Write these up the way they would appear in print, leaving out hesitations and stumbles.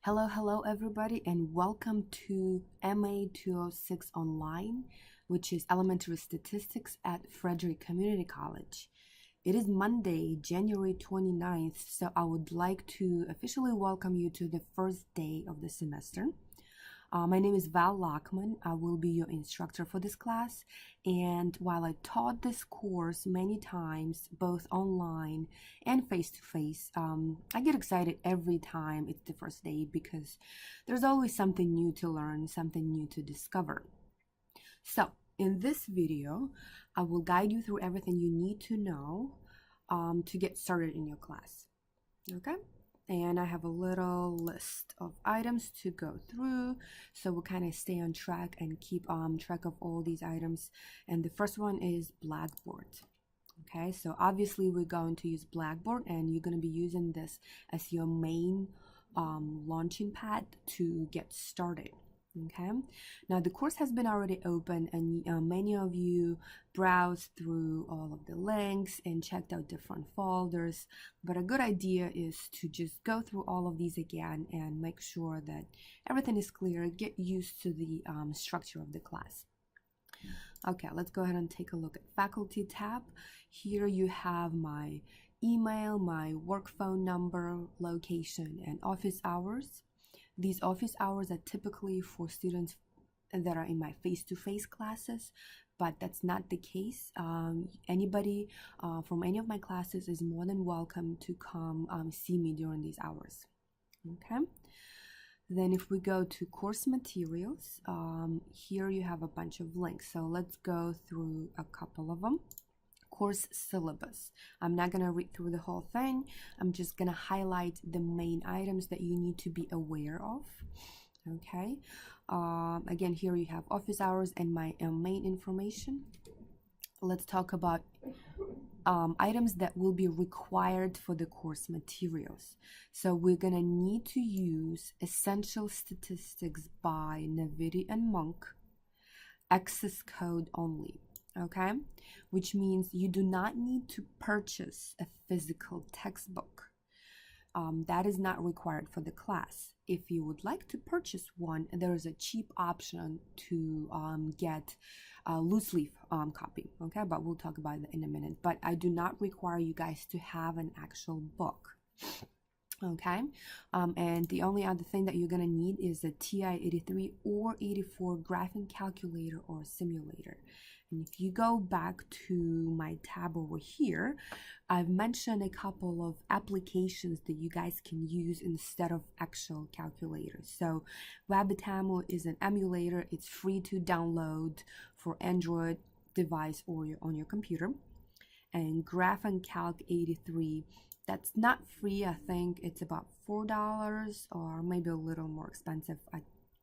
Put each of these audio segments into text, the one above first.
Hello everybody, and welcome to MA 206 Online, which is Elementary Statistics at Frederick Community College. It is Monday, January 29th, so I would like to officially welcome you to the first day of the semester. My name is Val Lockman. I will be your instructor for this class, and while I taught this course many times, both online and face-to-face, I get excited every time it's the first day because there's always something new to learn, something new to discover. So in this video, I will guide you through everything you need to know to get started in your class. Okay? And I have a little list of items to go through, so we'll kind of stay on track and keep track of all these items. And the first one is Blackboard. Okay, so obviously we're going to use Blackboard, and you're going to be using this as your main launching pad to get started. Okay, now the course has been already open, and many of you browsed through all of the links and checked out different folders, but a good idea is to just go through all of these again and make sure that everything is clear. Get used to the structure of the class. Okay, let's go ahead and take a look at Faculty tab. Here you have my email, my work phone number, location, and office hours. These office hours are typically for students that are in my face-to-face classes, but that's not the case. Anybody from any of my classes is more than welcome to come see me during these hours. Okay. Then if we go to course materials, here you have a bunch of links. So let's go through a couple of them. Course syllabus. I'm not going to read through the whole thing. I'm just going to highlight the main items that you need to be aware of. Okay. Again, here you have office hours and my main information. Let's talk about items that will be required for the course materials. So we're going to need to use Essential Statistics by Navidi and Monk, access code only. Okay, which means you do not need to purchase a physical textbook. That is not required for the class. If you would like to purchase one, there is a cheap option to get a loose leaf copy. Okay, but we'll talk about that in a minute. But I do not require you guys to have an actual book. Okay, and the only other thing that you're going to need is a TI-83 or 84 graphing calculator or simulator. And if you go back to my tab over here, I've mentioned a couple of applications that you guys can use instead of actual calculators. So Wabitamo is an emulator. It's free to download for Android device or on your computer. And Graph and Calc 83, that's not free. I think it's about $4 or maybe a little more expensive.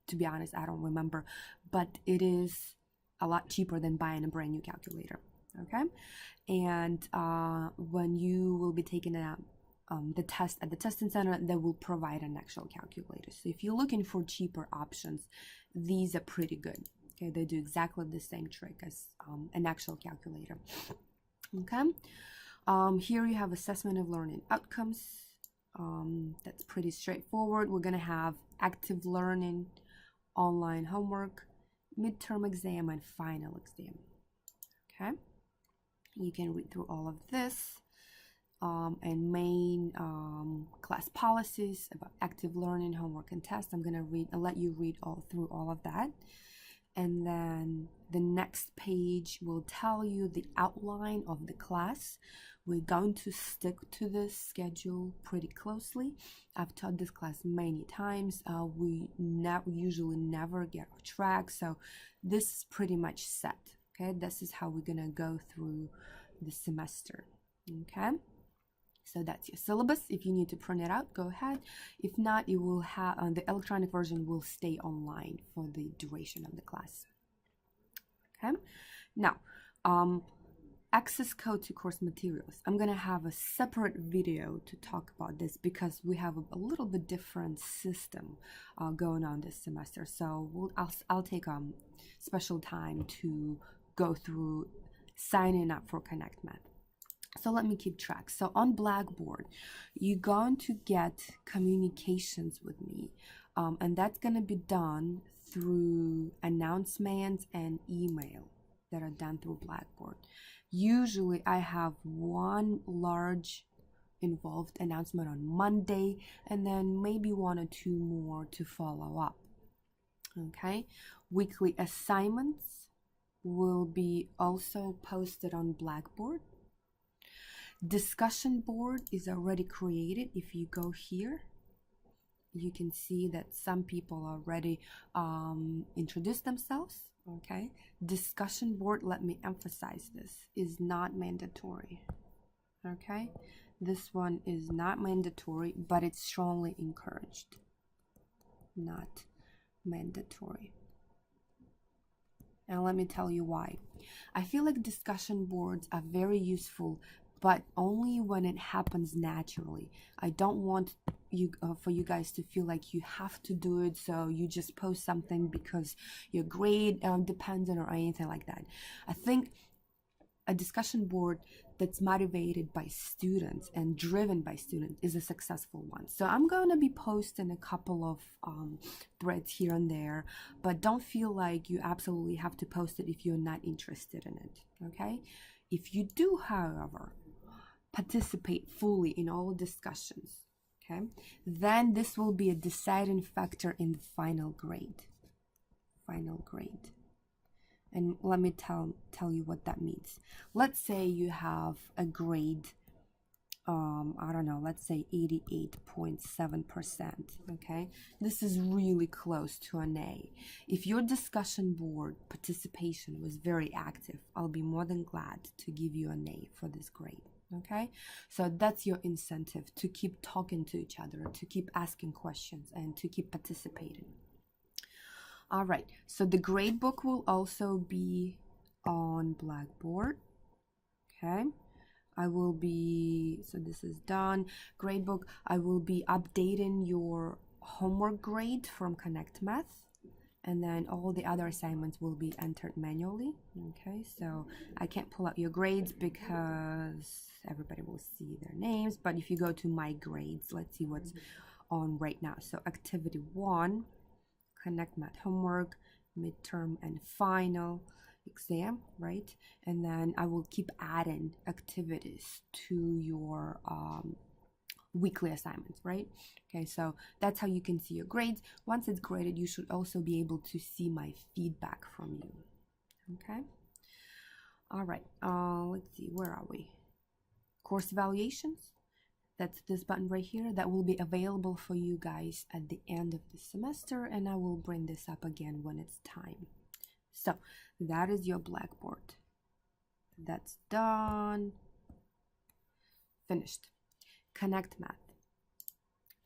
To be honest, I don't remember, but it is a lot cheaper than buying a brand new calculator. Okay, and when you will be taking the test at the testing center, they will provide an actual calculator. So if you're looking for cheaper options, these are pretty good. Okay, they do exactly the same trick as an actual calculator. Okay, here you have assessment of learning outcomes. That's pretty straightforward. We're gonna have active learning, online homework, midterm exam, and final exam. Okay, you can read through all of this and main class policies about active learning, homework, and tests. I'll let you read through all of that. And then the next page will tell you the outline of the class. We're going to stick to this schedule pretty closely. I've taught this class many times. We usually never get off track, so this is pretty much set. Okay, this is how we're gonna go through the semester. Okay, so that's your syllabus. If you need to print it out, go ahead. If not, you will have the electronic version will stay online for the duration of the class. Okay, now access code to course materials. I'm gonna have a separate video to talk about this because we have a little bit different system going on this semester. So I'll take special time to go through signing up for Connect Math. So let me keep track. So on Blackboard, you're going to get communications with me, and that's going to be done through announcements and email that are done through Blackboard. Usually I have one large involved announcement on Monday, and then maybe one or two more to follow up. Okay, weekly assignments will be also posted on Blackboard. Discussion board is already created. If you go here, you can see that some people already introduced themselves. Okay, discussion board, let me emphasize this, is not mandatory. Okay, this one is not mandatory, but it's strongly encouraged. Not mandatory. And let me tell you why. I feel like discussion boards are very useful, but only when it happens naturally. I don't want you for you guys to feel like you have to do it, so you just post something because your grade depends on or anything like that. I think a discussion board that's motivated by students and driven by students is a successful one. So I'm going to be posting a couple of threads here and there, but don't feel like you absolutely have to post it if you're not interested in it. Okay, if you do, however, participate fully in all discussions, okay, then this will be a deciding factor in the final grade. And let me tell you what that means. Let's say you have a grade, I don't know, let's say 88.7%, okay? This is really close to an A. If your discussion board participation was very active, I'll be more than glad to give you an A for this grade, okay? So that's your incentive to keep talking to each other, to keep asking questions, and to keep participating. All right, so the gradebook will also be on Blackboard. Okay, I will be, so this is done. Gradebook, I will be updating your homework grade from Connect Math, and then all the other assignments will be entered manually. Okay, so I can't pull out your grades because everybody will see their names, but if you go to my grades, let's see what's on right now. So activity 1, Connect Math homework, midterm and final exam, right? And then I will keep adding activities to your weekly assignments, right? Okay, so that's how you can see your grades. Once it's graded, you should also be able to see my feedback from you. Okay, all right, let's see, where are we? Course evaluations. That's this button right here that will be available for you guys at the end of the semester, and I will bring this up again when it's time. So that is your Blackboard. That's done. Finished. Connect Math.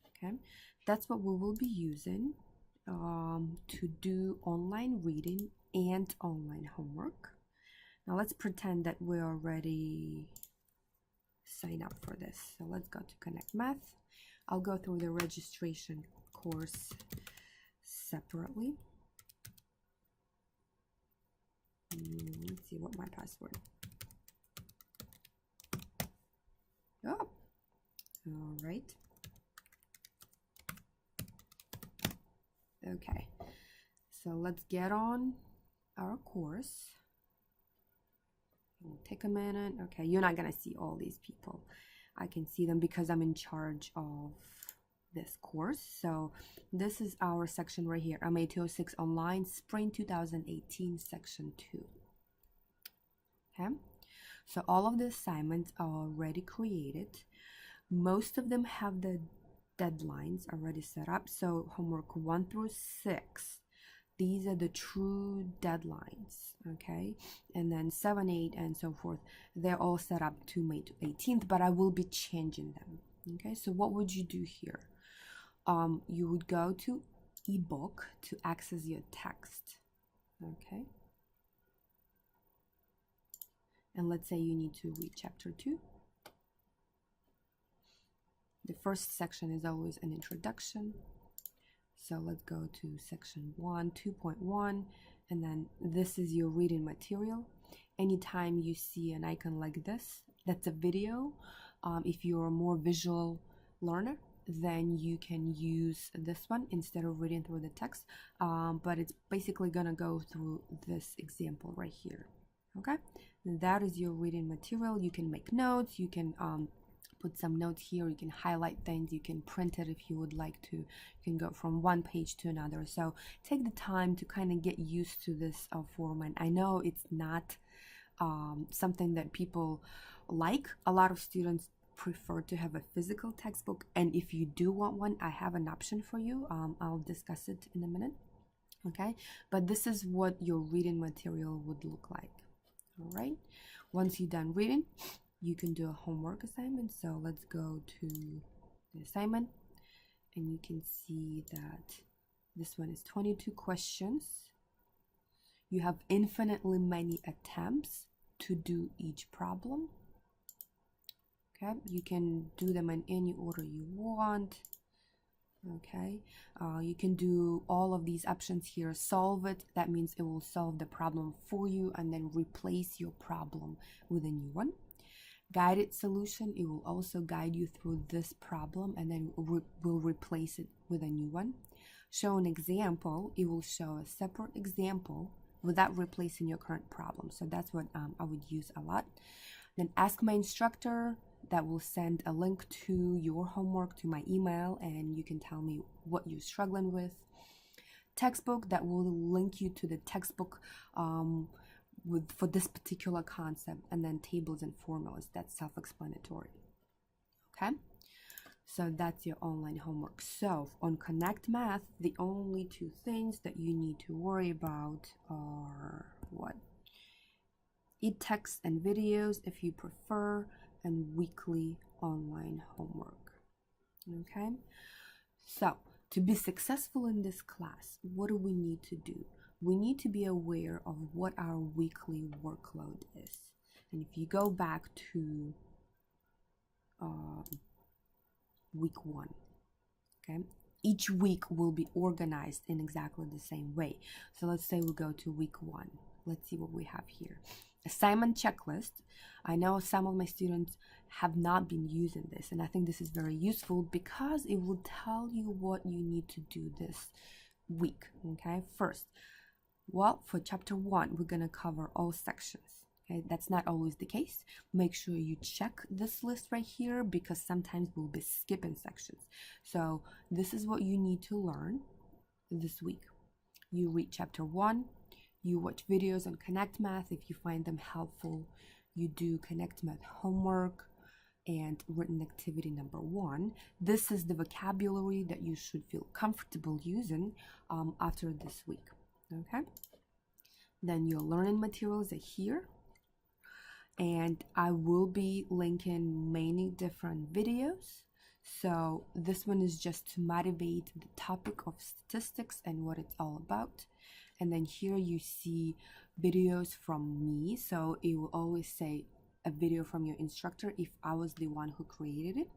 Okay, that's what we will be using to do online reading and online homework. Now let's pretend that we're already sign up for this. So let's go to Connect Math. I'll go through the registration course separately. Let's see what my password. Oh, all right. Okay, so let's get on our course. It'll take a minute. Okay, you're not gonna see all these people. I can see them because I'm in charge of this course. So this is our section right here, MA 206 Online Spring 2018 Section 2. Okay, so all of the assignments are already created. Most of them have the deadlines already set up. So homework 1 through 6, these are the true deadlines, okay? And then 7, 8, and so forth, they're all set up to May 18th, but I will be changing them, okay? So what would you do here? You would go to ebook to access your text, okay? And let's say you need to read chapter 2. The first section is always an introduction. So let's go to section 1, 2.1, and then this is your reading material. Anytime you see an icon like this, That's a video. If you're a more visual learner, then you can use this one instead of reading through the text. But it's basically gonna go through this example right here. Okay, that is your reading material. You can make notes, you can put some notes here, you can highlight things, you can print it if you would like to, you can go from one page to another. So take the time to kind of get used to this format. I know it's not something that people like. A lot of students prefer to have a physical textbook, and if you do want one, I have an option for you. I'll discuss it in a minute. Okay, but this is what your reading material would look like. All right, once you're done reading, you can do a homework assignment. So let's go to the assignment, and you can see that this one is 22 questions. You have infinitely many attempts to do each problem. Okay, you can do them in any order you want. Okay, you can do all of these options here. Solve it, that means it will solve the problem for you and then replace your problem with a new one. Guided solution, it will also guide you through this problem and then will replace it with a new one. Show an example, it will show a separate example without replacing your current problem. So that's what I would use a lot. Then ask my instructor, that will send a link to your homework to my email, and you can tell me what you're struggling with. Textbook, that will link you to the textbook for this particular concept, and then tables and formulas, that's self-explanatory. Okay, so that's your online homework. So on Connect Math, the only two things that you need to worry about are what? E-text and videos if you prefer, and weekly online homework. Okay, so to be successful in this class, what do we need to do? We need to be aware of what our weekly workload is. And if you go back to week 1, okay, each week will be organized in exactly the same way. So let's say we go to week 1. Let's see what we have here. Assignment checklist. I know some of my students have not been using this, and I think this is very useful because it will tell you what you need to do this week. Okay, first, well, for chapter 1, we're going to cover all sections. Okay, that's not always the case. Make sure you check this list right here because sometimes we'll be skipping sections. So this is what you need to learn this week. You read chapter 1. You watch videos on Connect Math if you find them helpful. You do Connect Math homework and written activity number 1. This is the vocabulary that you should feel comfortable using after this week. Okay. Then your learning materials are here. And I will be linking many different videos. So this one is just to motivate the topic of statistics and what it's all about. And then here you see videos from me. So it will always say a video from your instructor if I was the one who created it.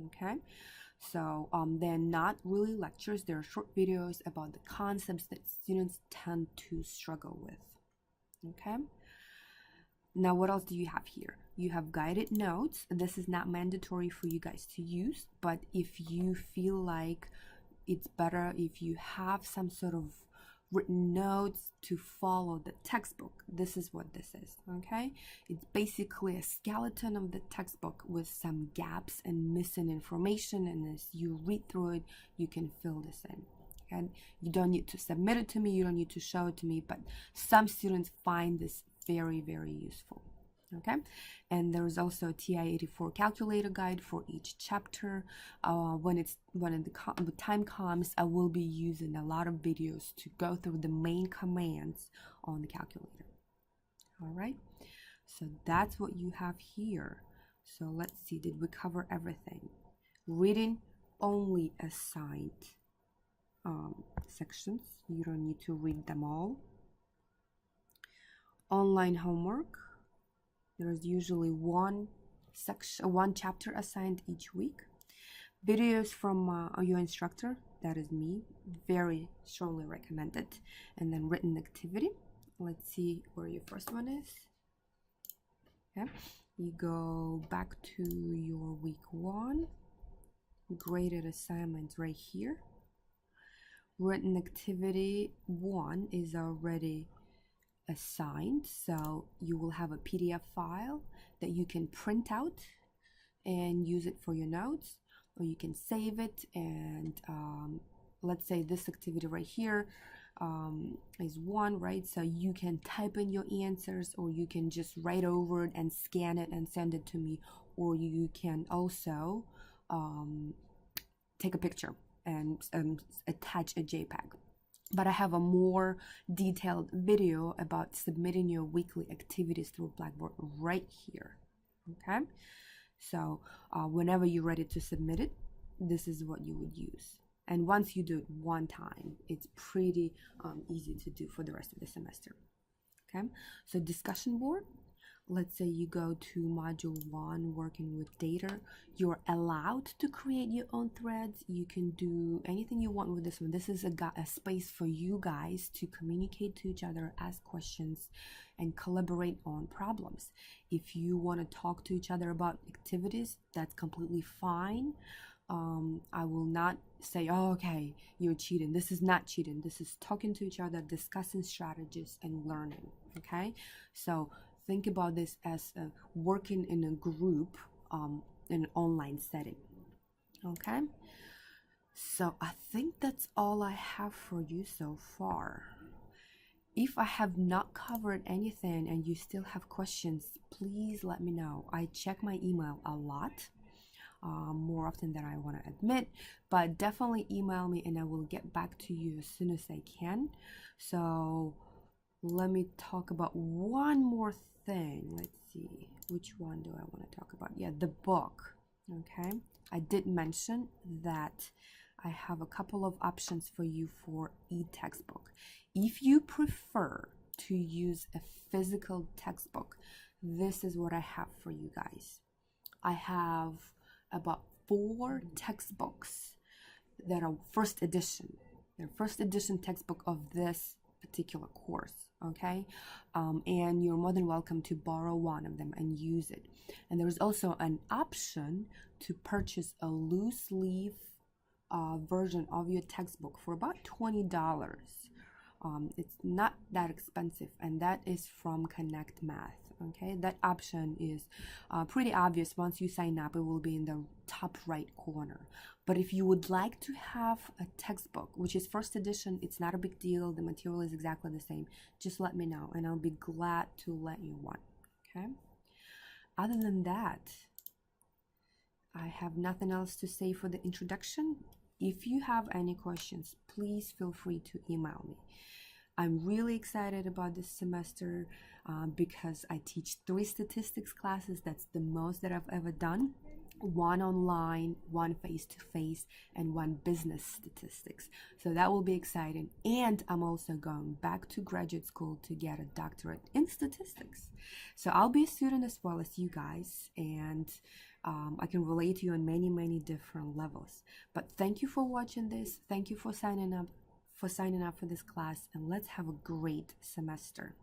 Okay. So they're not really lectures. They're short videos about the concepts that students tend to struggle with. Okay. Now, what else do you have here? You have guided notes. This is not mandatory for you guys to use, but if you feel like it's better if you have some sort of written notes to follow the textbook, this is what this is. Okay, it's basically a skeleton of the textbook with some gaps and missing information, and as you read through it, you can fill this in. And you don't need to submit it to me, you don't need to show it to me, but some students find this very, very useful. Okay, and there's also a TI-84 calculator guide for each chapter. When the time comes, I will be using a lot of videos to go through the main commands on the calculator. All right, so that's what you have here. So let's see, did we cover everything? Reading only assigned sections. You don't need to read them all. Online homework, there's usually one chapter assigned each week. Videos from your instructor, that is me, very strongly recommended. And then written activity. Let's see where your first one is. Okay, you go back to your week 1, graded assignments right here. Written activity 1 is already assigned, so you will have a PDF file that you can print out and use it for your notes, or you can save it and let's say this activity right here is 1, right? So you can type in your answers, or you can just write over it and scan it and send it to me, or you can also take a picture and attach a JPEG. But I have a more detailed video about submitting your weekly activities through Blackboard right here. Okay, so whenever you're ready to submit it, this is what you would use. And once you do it one time, it's pretty easy to do for the rest of the semester. Okay, so discussion board. Let's say you go to module 1, working with data. You're allowed to create your own threads. You can do anything you want with this one. This is a space for you guys to communicate to each other, ask questions, and collaborate on problems. If you want to talk to each other about activities, that's completely fine. I will not say, oh, okay, you're cheating. This is not cheating. This is talking to each other, discussing strategies, and learning. Okay, so think about this as working in a group in an online setting. Okay, so I think that's all I have for you so far. If I have not covered anything and you still have questions, please let me know. I check my email a lot. More often than I want to admit, but definitely email me and I will get back to you as soon as I can. So let me talk about one more thing. Let's see, which one do I want to talk about? Yeah, the book. Okay, I did mention that I have a couple of options for you for e-textbook. If you prefer to use a physical textbook, this is what I have for you guys. I have about 4 textbooks that are first edition. They're first edition textbook of this particular course, okay? And you're more than welcome to borrow one of them and use it. And there's also an option to purchase a loose leaf version of your textbook for about $20. It's not that expensive, and that is from Connect Math. Okay, that option is pretty obvious. Once you sign up, it will be in the top right corner. But if you would like to have a textbook, which is first edition, it's not a big deal. The material is exactly the same. Just let me know, and I'll be glad to let you one. Okay. Other than that, I have nothing else to say for the introduction. If you have any questions, please feel free to email me. I'm really excited about this semester because I teach 3 statistics classes. That's the most that I've ever done. 1 online, 1 face-to-face, and 1 business statistics. So that will be exciting. And I'm also going back to graduate school to get a doctorate in statistics. So I'll be a student as well as you guys, and I can relate to you on many, many different levels. But thank you for watching this. Thank you for signing up for this class, and let's have a great semester.